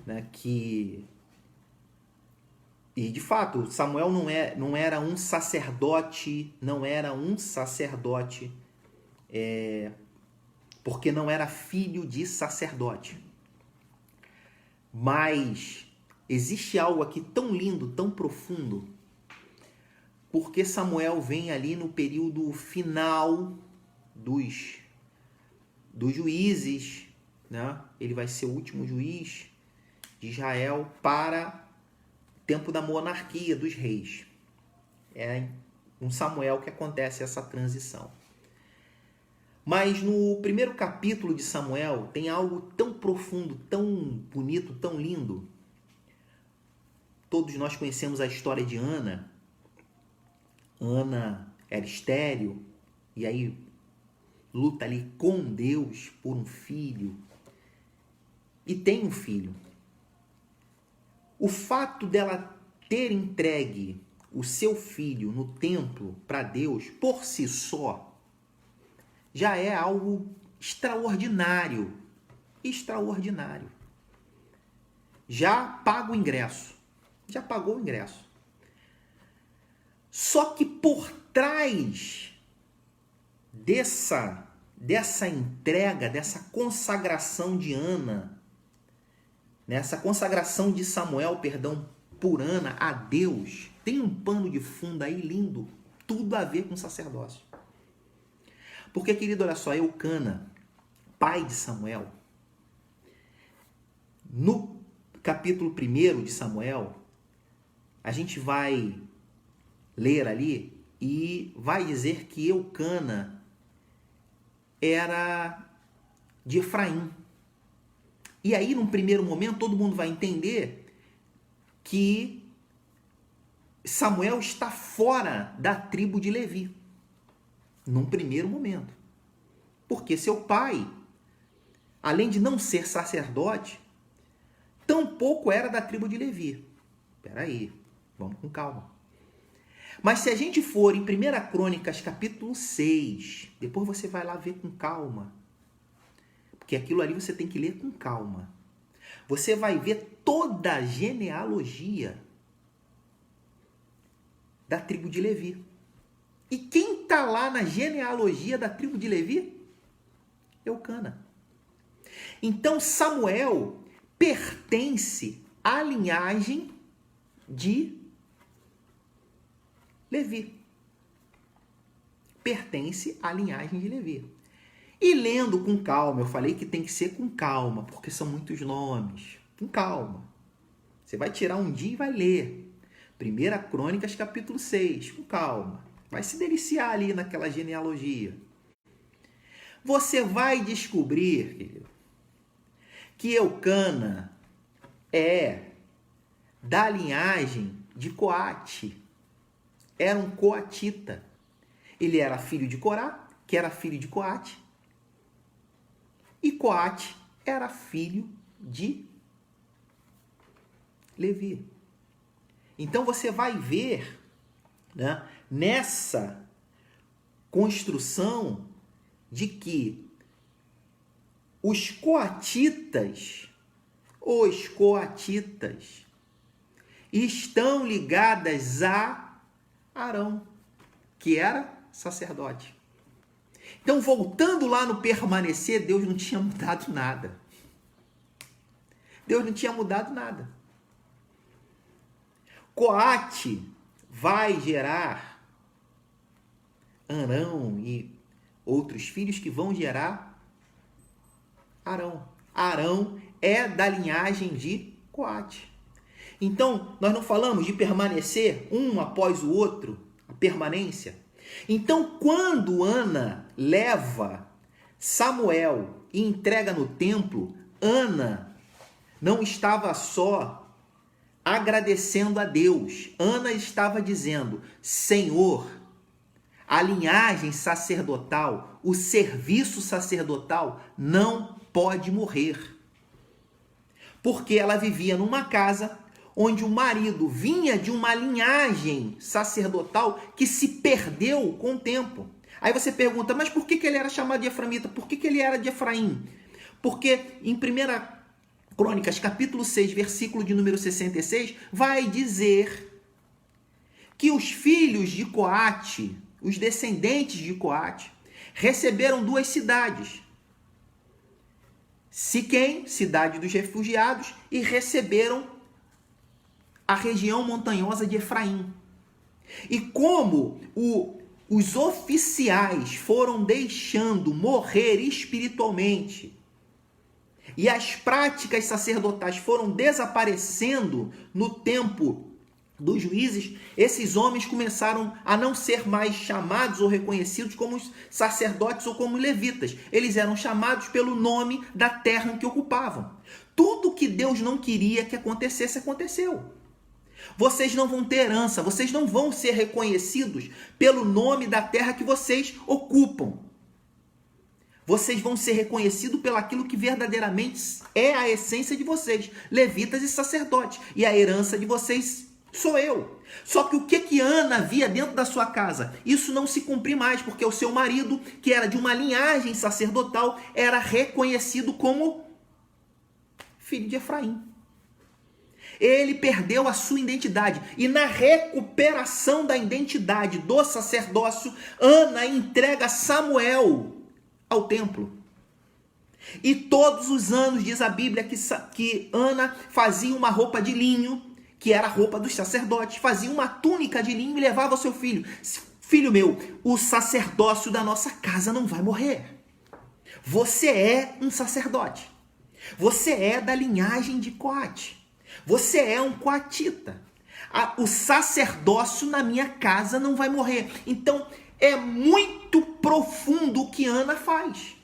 né, que... E de fato, Samuel não era um sacerdote, porque não era filho de sacerdote. Mas existe algo aqui tão lindo, tão profundo, porque Samuel vem ali no período final dos juízes, né? Ele vai ser o último juiz de Israel para o tempo da monarquia dos reis. É com Samuel que acontece essa transição. Mas no primeiro capítulo de Samuel tem algo tão profundo, tão bonito, tão lindo. Todos nós conhecemos a história de Ana. Ana era estéril e aí luta ali com Deus por um filho. E tem um filho. O fato dela ter entregue o seu filho no templo para Deus, por si só, já é algo extraordinário. Extraordinário. Já paga o ingresso. Já pagou o ingresso. Só que por trás dessa entrega, dessa consagração de Ana, nessa consagração de Samuel, por Ana a Deus, tem um pano de fundo aí lindo, tudo a ver com sacerdócio. Porque, querido, olha só, Eucana, pai de Samuel, no capítulo 1 de Samuel, a gente vai ler ali e vai dizer que Eucana era de Efraim. E aí, num primeiro momento, todo mundo vai entender que Samuel está fora da tribo de Levi. Num primeiro momento. Porque seu pai, além de não ser sacerdote, tampouco era da tribo de Levi. Espera aí, vamos com calma. Mas se a gente for em 1 Crônicas, capítulo 6, depois você vai lá ver com calma. Porque aquilo ali você tem que ler com calma. Você vai ver toda a genealogia da tribo de Levi. E quem está lá na genealogia da tribo de Levi? Eucana. Então Samuel pertence à linhagem de Levi. Pertence à linhagem de Levi. E lendo com calma, eu falei que tem que ser com calma, porque são muitos nomes. Com calma. Você vai tirar um dia e vai ler. 1 Crônicas, capítulo 6, com calma. Vai se deliciar ali naquela genealogia. Você vai descobrir, querido, que Eucana é da linhagem de Coate. Era um coatita. Ele era filho de Corá, que era filho de Coate. E Coate era filho de Levi. Então você vai ver, né, nessa construção de que os coatitas estão ligadas a Arão, que era sacerdote. Então, voltando lá no permanecer, Deus não tinha mudado nada. Deus não tinha mudado nada. Coate vai gerar Arão e outros filhos que vão gerar Arão. Arão é da linhagem de Coate. Então, nós não falamos de permanecer um após o outro, a permanência. Então, quando Ana leva Samuel e entrega no templo, Ana não estava só agradecendo a Deus. Ana estava dizendo: Senhor, a linhagem sacerdotal, o serviço sacerdotal não pode morrer. Porque ela vivia numa casa onde o marido vinha de uma linhagem sacerdotal que se perdeu com o tempo. Aí você pergunta, mas por que ele era chamado de Efraimita? Por que ele era de Efraim? Porque em 1 Crônicas, capítulo 6, versículo de número 66, vai dizer que os filhos de Coate, os descendentes de Coate, receberam 2 cidades. Siquém, cidade dos refugiados, e receberam a região montanhosa de Efraim. E como os oficiais foram deixando morrer espiritualmente e as práticas sacerdotais foram desaparecendo no tempo dos juízes, esses homens começaram a não ser mais chamados ou reconhecidos como sacerdotes ou como levitas. Eles eram chamados pelo nome da terra em que ocupavam. Tudo que Deus não queria que acontecesse, aconteceu. Vocês não vão ter herança, vocês não vão ser reconhecidos pelo nome da terra que vocês ocupam. Vocês vão ser reconhecidos pelo aquilo que verdadeiramente é a essência de vocês, levitas e sacerdotes. E a herança de vocês sou eu. Só que o que Ana via dentro da sua casa? Isso não se cumpre mais, porque o seu marido, que era de uma linhagem sacerdotal, era reconhecido como filho de Efraim. Ele perdeu a sua identidade. E na recuperação da identidade do sacerdócio, Ana entrega Samuel ao templo. E todos os anos, diz a Bíblia, que Ana fazia uma roupa de linho, que era a roupa dos sacerdotes, fazia uma túnica de linho e levava ao seu filho. Filho meu, o sacerdócio da nossa casa não vai morrer. Você é um sacerdote. Você é da linhagem de Coate. Você é um coatita. O sacerdócio na minha casa não vai morrer. Então, é muito profundo o que Ana faz.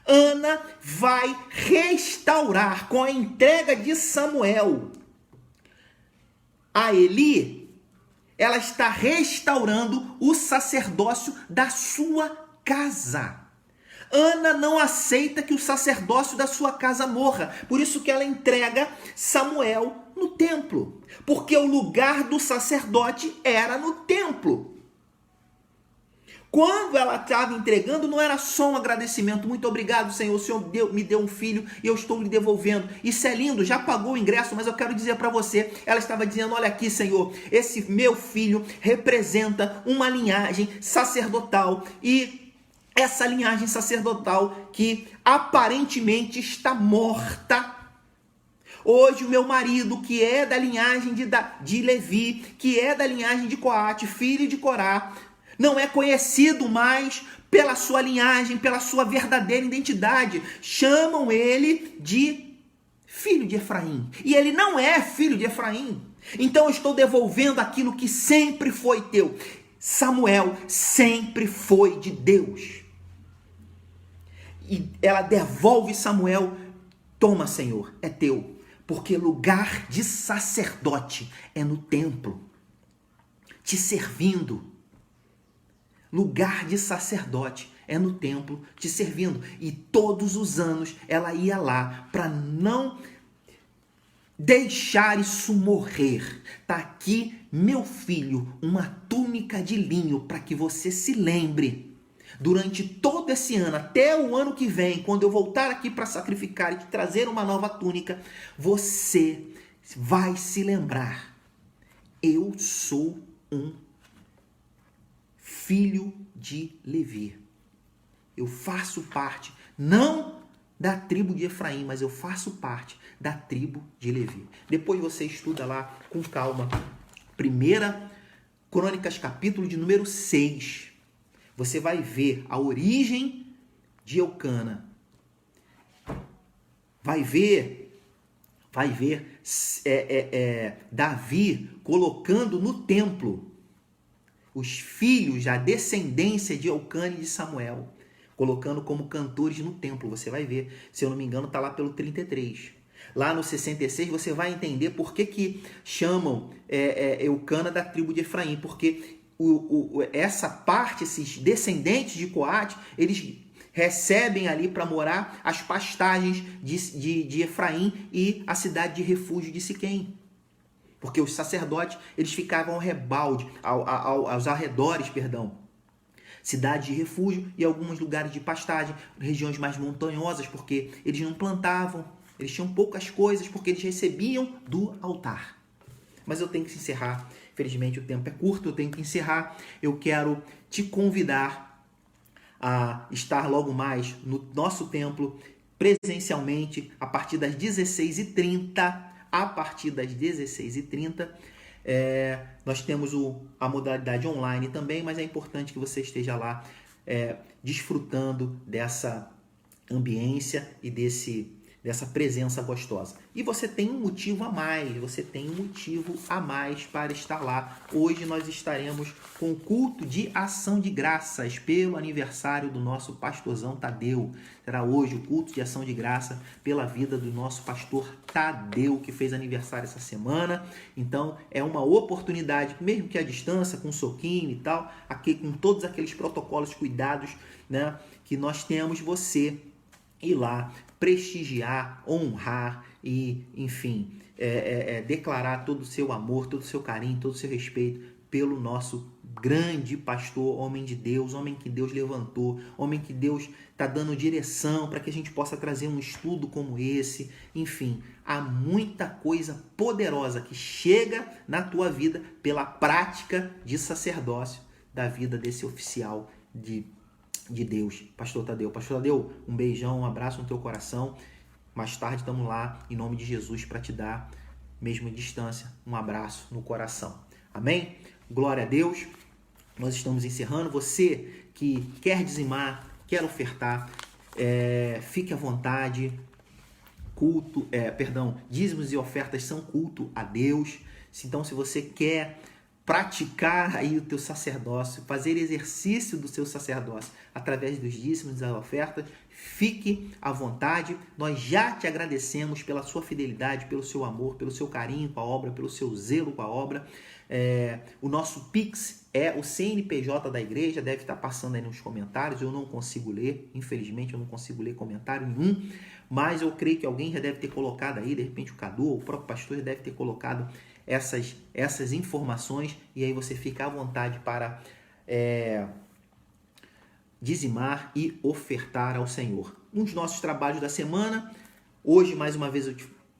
Ana vai restaurar com a entrega de Samuel a Eli. Ela está restaurando o sacerdócio da sua casa. Ana não aceita que o sacerdócio da sua casa morra. Por isso que ela entrega Samuel no templo. Porque o lugar do sacerdote era no templo. Quando ela estava entregando, não era só um agradecimento. Muito obrigado, Senhor. O Senhor me deu um filho e eu estou lhe devolvendo. Isso é lindo, já pagou o ingresso, mas eu quero dizer para você, ela estava dizendo, olha aqui, Senhor, esse meu filho representa uma linhagem sacerdotal e essa linhagem sacerdotal que aparentemente está morta. Hoje o meu marido, que é da linhagem de Levi, que é da linhagem de Coate, filho de Corá, não é conhecido mais pela sua linhagem, pela sua verdadeira identidade. Chamam ele de filho de Efraim. E ele não é filho de Efraim. Então eu estou devolvendo aquilo que sempre foi teu. Samuel sempre foi de Deus. E ela devolve Samuel. Toma, Senhor, é teu. Porque lugar de sacerdote é no templo, te servindo. Lugar de sacerdote é no templo, te servindo. E todos os anos ela ia lá para não deixar isso morrer. Tá aqui, meu filho, uma túnica de linho para que você se lembre. Durante todo esse ano, até o ano que vem, quando eu voltar aqui para sacrificar e te trazer uma nova túnica, você vai se lembrar. Eu sou um filho de Levi. Eu faço parte, não da tribo de Efraim, mas eu faço parte da tribo de Levi. Depois você estuda lá com calma. 1 Crônicas, capítulo de número 6. Você vai ver a origem de Eucana. Vai ver Davi colocando no templo os filhos, a descendência de Eucana e de Samuel, colocando como cantores no templo. Você vai ver, se eu não me engano, está lá pelo 33. Lá no 66 você vai entender por que chamam Eucana da tribo de Efraim, porque essa parte, esses descendentes de Coate, eles recebem ali para morar as pastagens de Efraim e a cidade de refúgio de Siquém. Porque os sacerdotes, eles ficavam aos arredores, cidade de refúgio e alguns lugares de pastagem, regiões mais montanhosas, porque eles não plantavam, eles tinham poucas coisas, porque eles recebiam do altar. Mas eu tenho que encerrar, infelizmente o tempo é curto, eu tenho que encerrar. Eu quero te convidar a estar logo mais no nosso templo, presencialmente, a partir das 16h30, nós temos a modalidade online também, mas é importante que você esteja lá desfrutando dessa ambiência e dessa presença gostosa. E você tem um motivo a mais, para estar lá. Hoje nós estaremos com o culto de ação de graças pelo aniversário do nosso pastorzão Tadeu. Será hoje o culto de ação de graça pela vida do nosso pastor Tadeu, que fez aniversário essa semana. Então é uma oportunidade, mesmo que à distância, com soquinho e tal, aqui com todos aqueles protocolos, cuidados, né, que nós temos, você ir lá prestigiar, honrar e, enfim, declarar todo o seu amor, todo o seu carinho, todo o seu respeito pelo nosso grande pastor, homem de Deus, homem que Deus levantou, homem que Deus está dando direção para que a gente possa trazer um estudo como esse. Enfim, há muita coisa poderosa que chega na tua vida pela prática de sacerdócio da vida desse oficial de Deus, pastor Tadeu. Pastor Tadeu, um beijão, um abraço no teu coração. Mais tarde estamos lá, em nome de Jesus, para te dar, mesmo à distância, um abraço no coração. Amém? Glória a Deus. Nós estamos encerrando. Você que quer dizimar, quer ofertar, fique à vontade. Dízimos e ofertas são culto a Deus. Então, se você quer praticar aí o teu sacerdócio, fazer exercício do seu sacerdócio através dos dízimos e das ofertas, fique à vontade. Nós já te agradecemos pela sua fidelidade, pelo seu amor, pelo seu carinho com a obra, pelo seu zelo com a obra. O nosso Pix o CNPJ da igreja, deve estar passando aí nos comentários, eu não consigo ler, infelizmente eu não consigo ler comentário nenhum, mas eu creio que alguém já deve ter colocado aí, de repente o Cadu ou o próprio pastor já deve ter colocado essas informações, e aí você fica à vontade para dizimar e ofertar ao Senhor. Um dos nossos trabalhos da semana, hoje mais uma vez eu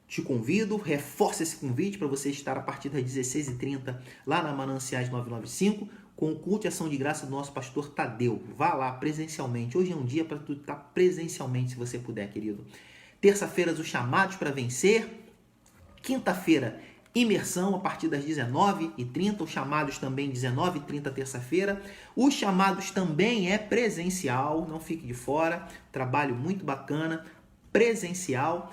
te convido, reforça esse convite para você estar a partir das 16h30 lá na Mananciais 995 com o culto e ação de graça do nosso pastor Tadeu. Vá lá presencialmente. Hoje é um dia para tu estar presencialmente, se você puder, querido. Terça-feira, os chamados para vencer. Quinta-feira, imersão a partir das 19h30. Os chamados também 19h30 terça-feira. Os chamados também é presencial, não fique de fora. Trabalho muito bacana, presencial.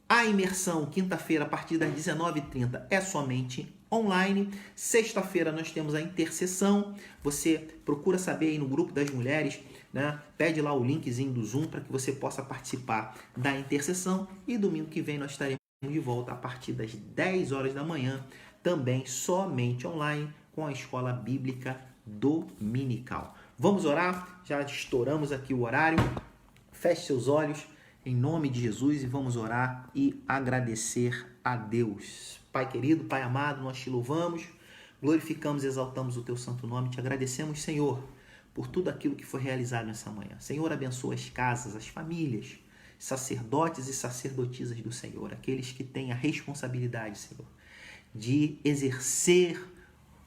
A imersão, quinta-feira, a partir das 19h30, é somente online. Sexta-feira nós temos a intercessão. Você procura saber aí no grupo das mulheres, né? Pede lá o linkzinho do Zoom para que você possa participar da intercessão. E domingo que vem nós estaremos de volta a partir das 10 horas da manhã, também somente online, com a Escola Bíblica Dominical. Vamos orar? Já estouramos aqui o horário. Feche seus olhos em nome de Jesus e vamos orar e agradecer a Deus. Pai querido, Pai amado, nós te louvamos, glorificamos e exaltamos o teu santo nome. Te agradecemos, Senhor, por tudo aquilo que foi realizado nessa manhã. Senhor, abençoa as casas, as famílias, sacerdotes e sacerdotisas do Senhor, aqueles que têm a responsabilidade, Senhor, de exercer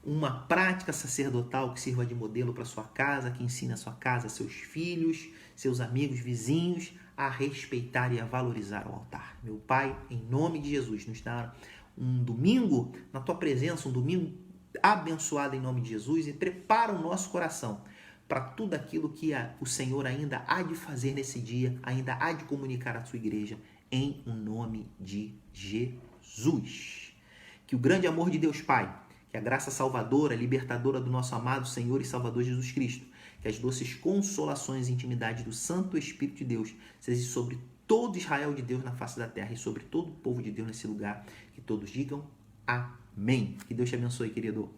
uma prática sacerdotal que sirva de modelo para sua casa, que ensine a sua casa, seus filhos, seus amigos, vizinhos, a respeitar e a valorizar o altar. Meu Pai, em nome de Jesus, nos dá um domingo na Tua presença, um domingo abençoado em nome de Jesus, e prepara o nosso coração para tudo aquilo que o Senhor ainda há de fazer nesse dia, ainda há de comunicar à sua igreja, em o nome de Jesus. Que o grande amor de Deus Pai, que a graça salvadora, libertadora do nosso amado Senhor e Salvador Jesus Cristo, que as doces consolações e intimidade do Santo Espírito de Deus seja sobre todo Israel de Deus na face da terra e sobre todo o povo de Deus nesse lugar. Que todos digam amém. Que Deus te abençoe, querido.